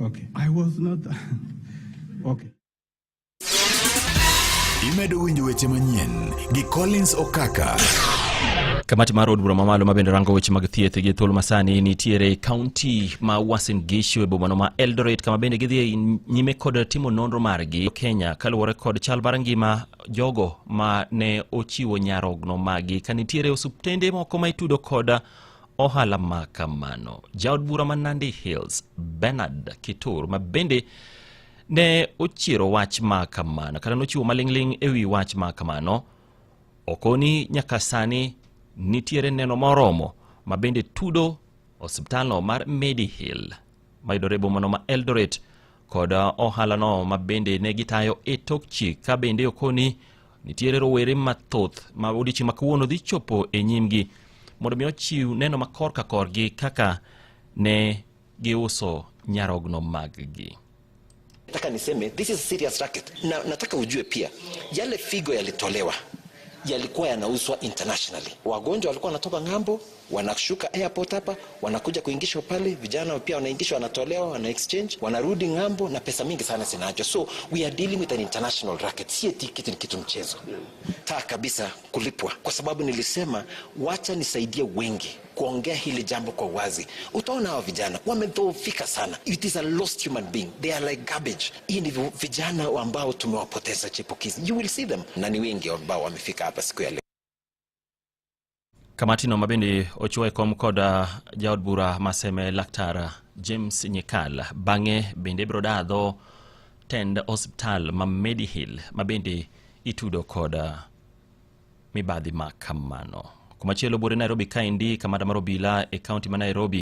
Okay. I was not... Okay. Imedo winjo weche manyien gi Collins Okaka. Kamati mar od bura mamalo mabende rango weche mag thieth gi thuolo masani nitiere kaunti ma Uasin Gishu e boma ma Eldoret kama bende gidhi nyime kod timo nonro margi Kenya kaluwore kod chal mar ngima jogo ma ne ochiwo nyarogno magi kanitiere osuptende moko ma itudo kod ohala ma kamano. Jaod bura ma Nandi Hills Bernard Kitur ma bende ne ochiero wach ma kamano kata nochiwo malingling ewi wach ma kamano okoni nyaka sani nitiere neno moromo ma bende tudo osiptalno mar Medihill ma yudore boma ma Eldoret kod ohala no ma bende ne gitayo e tok chik ka bende okoni nitiere rowere mathoth ma odiochieng' ma kawuono dhi chopo e nyimgi mondo mi ochiw neno ma korka korgi kaka ne giuso nyarogno maggi. Nataka niseme this is a serious racket. Nataka ujue pia yale figo yalitolewa yalikuwa yanauzwa internationally. Wagonjwa walikuwa wanatoka ngambo, wanashuka airport hapa, wanakuja kuingishwa pale, vijana pia wanaingishwa, wanatolewa, wana exchange, wanarudi ngambo na pesa mingi sana zinaachwa. So we are dealing with an international racket. Si eti kitu mchezo. Taa kabisa kulipwa. Kwa sababu nilisema wacha nisaidie wengi kuongea hili jambo kwa wazi. Utaona hao vijana wamedhoofika sana. It is a lost human being. They are like garbage. Hii ni vijana ambao tumewapoteza chipukizi. You will see them. Na ni wengi ambao wamefika hapa siku ya leo. Kamati no mabende ochuwe kom koda jaod bura maseme Laktar James Nyekal bange bende brodadho tend hospital ma Medihill mabende itudo koda mibadhi ma kamano. Kumachielo bure Nairobi kaindi kamanda marobila e county ma Nairobi